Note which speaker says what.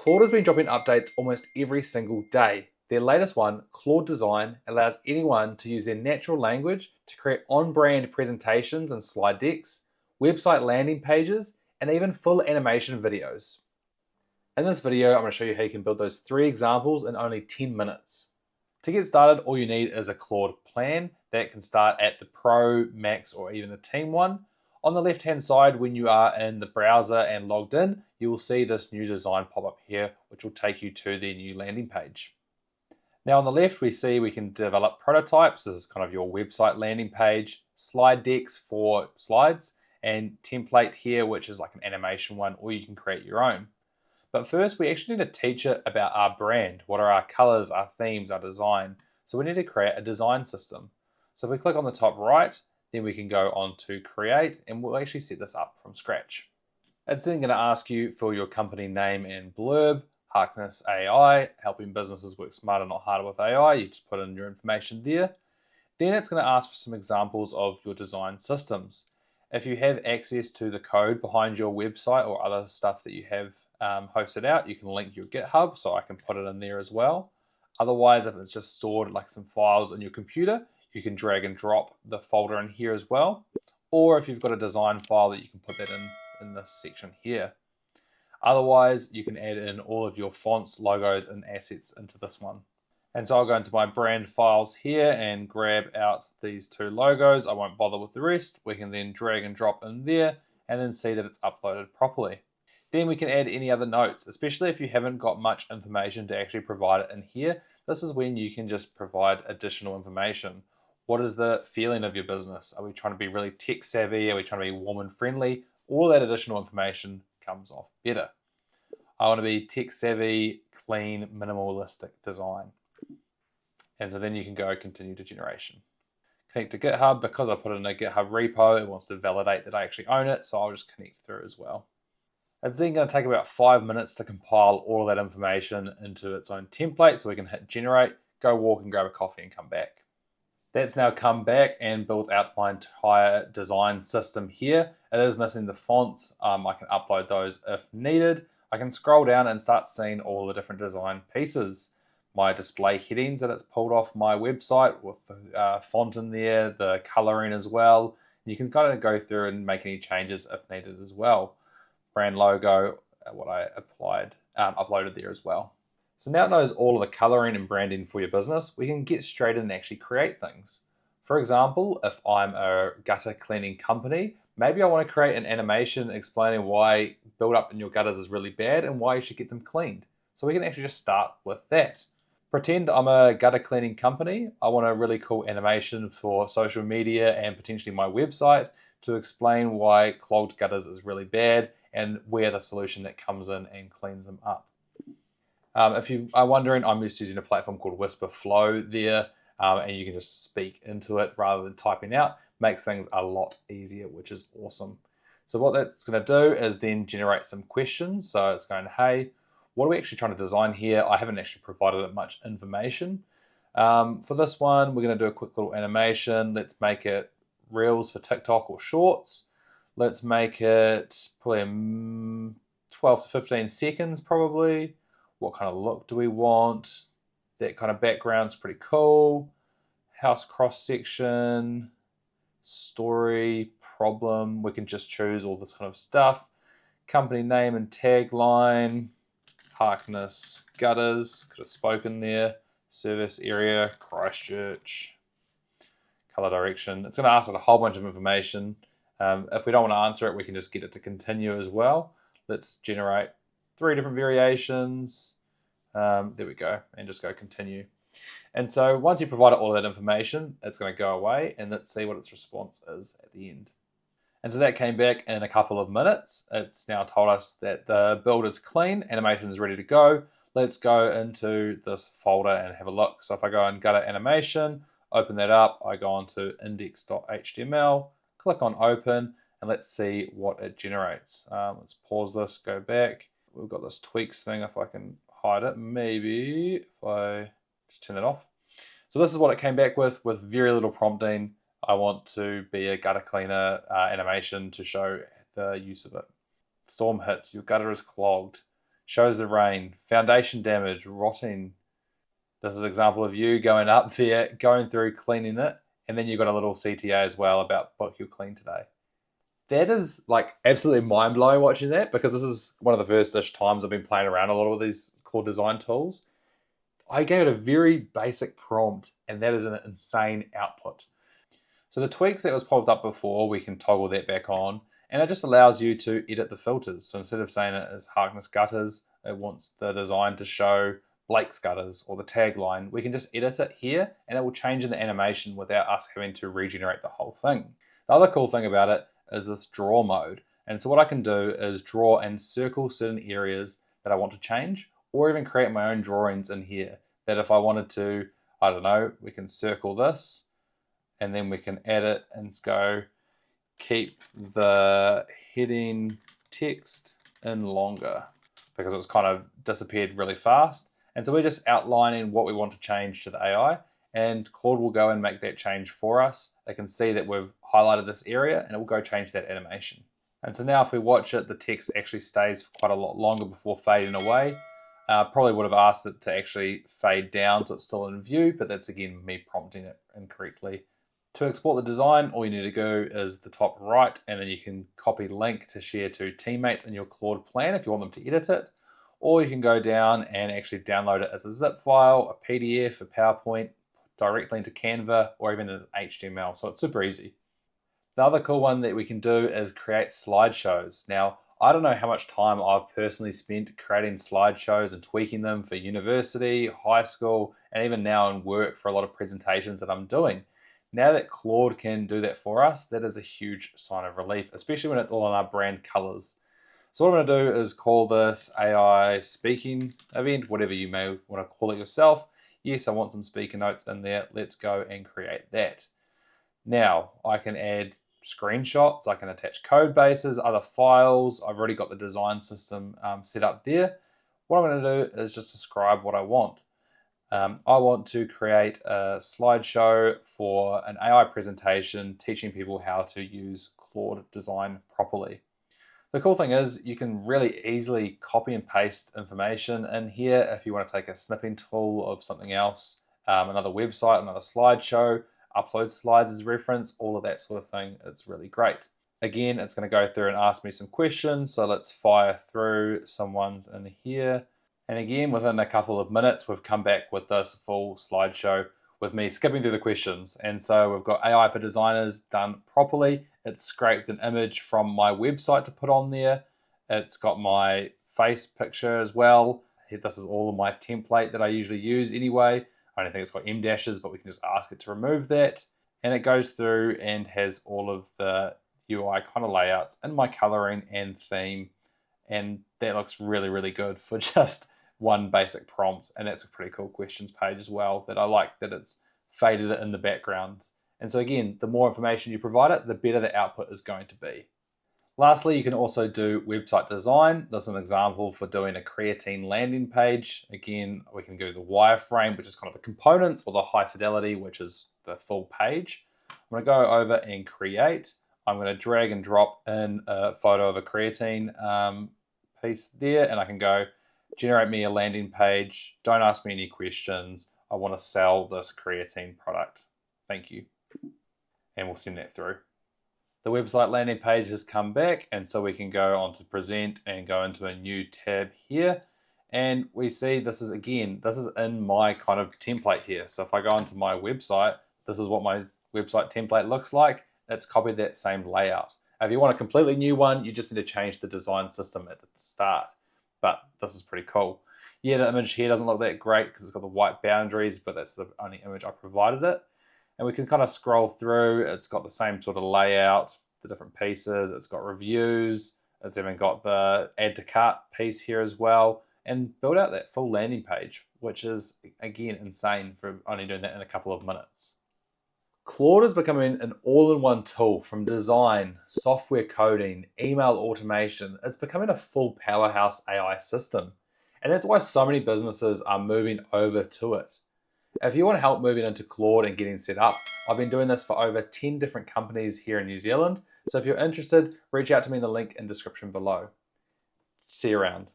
Speaker 1: Claude has been dropping updates almost every single day. Their latest one, Claude Design, allows anyone to use their natural language to create on-brand presentations and slide decks, website landing pages, and even full animation videos. In this video, I'm going to show you how you can build those 3 examples in only 10 minutes. To get started, all you need is a Claude plan that can start at the Pro, Max, or even the Team one. On the left-hand side, when you are in the browser and logged in, you will see this new design pop up here, which will take you to the new landing page. Now on the left, we see we can develop prototypes. This is kind of your website landing page, slide decks for slides, and template here, which is like an animation one, or you can create your own. But first, we actually need to teach it about our brand. What are our colors, our themes, our design? So we need to create a design system. So if we click on the top right, then we can go on to create, and we'll actually set this up from scratch. It's then going to ask you for your company name and blurb, Harkness AI, helping businesses work smarter, not harder with AI. You just put in your information there. Then it's going to ask for some examples of your design systems. If you have access to the code behind your website or other stuff that you have hosted out, you can link your GitHub, so I can put it in there as well. Otherwise, if it's just stored like some files in your computer, you can drag and drop the folder in here as well. Or if you've got a design file, that you can put that in this section here. Otherwise, you can add in all of your fonts, logos, and assets into this one. And so I'll go into my brand files here and grab out these 2 logos. I won't bother with the rest. We can then drag and drop in there and then see that it's uploaded properly. Then we can add any other notes, especially if you haven't got much information to actually provide it in here. This is when you can just provide additional information. What is the feeling of your business? Are we trying to be really tech savvy? Are we trying to be warm and friendly? All that additional information comes off better. I want to be tech savvy, clean, minimalistic design. And so then you can go continue to generation. Connect to GitHub. Because I put it in a GitHub repo, it wants to validate that I actually own it, so I'll just connect through as well. It's then going to take about 5 minutes to compile all of that information into its own template, so we can hit generate, go walk and grab a coffee and come back. That's now come back and built out my entire design system here. It is missing the fonts. I can upload those if needed. I can scroll down and start seeing all the different design pieces. My display headings that it's pulled off my website with the font in there, the coloring as well. You can kind of go through and make any changes if needed as well. Brand logo, what I uploaded there as well. So now it knows all of the coloring and branding for your business. We can get straight in and actually create things. For example, if I'm a gutter cleaning company, maybe I want to create an animation explaining why buildup in your gutters is really bad and why you should get them cleaned. So we can actually just start with that. Pretend I'm a gutter cleaning company. I want a really cool animation for social media and potentially my website to explain why clogged gutters is really bad and we're the solution that comes in and cleans them up. If you are wondering, I'm just using a platform called Whisper Flow there, and you can just speak into it rather than typing out. Makes things a lot easier, which is awesome. So what that's going to do is then generate some questions. So it's going, hey, what are we actually trying to design here? I haven't actually provided it much information. For this one, we're going to do a quick little animation. Let's make it Reels for TikTok or Shorts. Let's make it probably 12 to 15 seconds probably. What kind of look do we want? That kind of background's pretty cool. House cross section, story, problem. We can just choose all this kind of stuff. Company name and tagline. Harkness Gutters, could have spoken there. Service area, Christchurch. Color direction. It's going to ask us a whole bunch of information. If we don't want to answer it, we can just get it to continue as well. Let's generate 3 different variations. There we go, and just go continue. And so once you provide all that information, it's going to go away, and let's see what its response is at the end. And so that came back in a couple of minutes. It's now told us that the build is clean, animation is ready to go. Let's go into this folder and have a look. So if I go and gutter animation, open that up, I go on to index.html, click on open, and let's see what it generates. Let's pause this, go back. We've got this tweaks thing. If I can hide it, maybe if I just turn it off. So this is what it came back with very little prompting. I want to be a gutter cleaner animation to show the use of it. Storm hits, your gutter is clogged. shows the rain, foundation damage, rotting. This is an example of you going up there, going through, cleaning it, and then you've got a little CTA as well about what you'll clean today. That is like absolutely mind-blowing watching that, because this is one of the first-ish times I've been playing around a lot with these Claude design tools. I gave it a very basic prompt, and that is an insane output. So the tweaks that was popped up before, we can toggle that back on, and it just allows you to edit the filters. So instead of saying it as Harkness gutters, it wants the design to show Blake's gutters or the tagline. We can just edit it here, and it will change in the animation without us having to regenerate the whole thing. The other cool thing about it is this draw mode. And so what I can do is draw and circle certain areas that I want to change, or even create my own drawings in here that if I wanted to, I don't know, we can circle this and then we can add it and go keep the heading text in longer, because it's kind of disappeared really fast. And so we're just outlining what we want to change to the AI, and Claude will go and make that change for us. They can see that we've highlighted this area and it will go change that animation. And so now if we watch it, the text actually stays for quite a lot longer before fading away. Probably would have asked it to actually fade down so it's still in view, but that's again me prompting it incorrectly. To export the design, all you need to go is the top right, and then you can copy link to share to teammates in your Claude plan if you want them to edit it. Or you can go down and actually download it as a zip file, a PDF, a PowerPoint, directly into Canva, or even as HTML. So it's super easy. The other cool one that we can do is create slideshows. Now, I don't know how much time I've personally spent creating slideshows and tweaking them for university, high school, and even now in work for a lot of presentations that I'm doing. Now that Claude can do that for us, that is a huge sign of relief, especially when it's all in our brand colors. So what I'm going to do is call this AI speaking event, whatever you may want to call it yourself. Yes, I want some speaker notes in there. Let's go and create that. Now I can add screenshots, I can attach code bases, other files. I've already got the design system set up there. What I'm going to do is just describe what I want. I want to create a slideshow for an AI presentation teaching people how to use Claude design properly. The cool thing is you can really easily copy and paste information in here if you want to take a snipping tool of something else, another website, another slideshow, upload slides as reference, all of that sort of thing. It's really great. Again, it's going to go through and ask me some questions. So let's fire through some ones in here. And again, within a couple of minutes, we've come back with this full slideshow with me skipping through the questions. And so we've got AI for designers done properly. It's scraped an image from my website to put on there. It's got my face picture as well. This is all of my template that I usually use anyway. I don't think it's got M dashes, but we can just ask it to remove that. And it goes through and has all of the UI kind of layouts and my coloring and theme. And that looks really, really good for just one basic prompt. And that's a pretty cool questions page as well, that I like that it's faded it in the background. And so again, the more information you provide it, the better the output is going to be. Lastly, you can also do website design. There's an example for doing a creatine landing page. Again, we can do the wireframe, which is kind of the components, or the high fidelity, which is the full page. I'm going to go over and create. I'm going to drag and drop in a photo of a creatine piece there, and I can go generate me a landing page. Don't ask me any questions. I want to sell this creatine product. Thank you. And we'll send that through. The website landing page has come back, and so we can go on to present and go into a new tab here. And we see this is in my kind of template here. So if I go onto my website, this is what my website template looks like. It's copied that same layout. If you want a completely new one, you just need to change the design system at the start. But this is pretty cool. Yeah, the image here doesn't look that great because it's got the white boundaries, but that's the only image I provided it. And we can kind of scroll through. It's got the same sort of layout, the different pieces. It's got reviews. It's even got the add to cart piece here as well, and build out that full landing page, which is, again, insane for only doing that in a couple of minutes. Claude is becoming an all-in-one tool from design, software coding, email automation. It's becoming a full powerhouse AI system. And that's why so many businesses are moving over to it. If you want help moving into Claude and getting set up, I've been doing this for over 10 different companies here in New Zealand. So if you're interested, reach out to me in the link in the description below. See you around.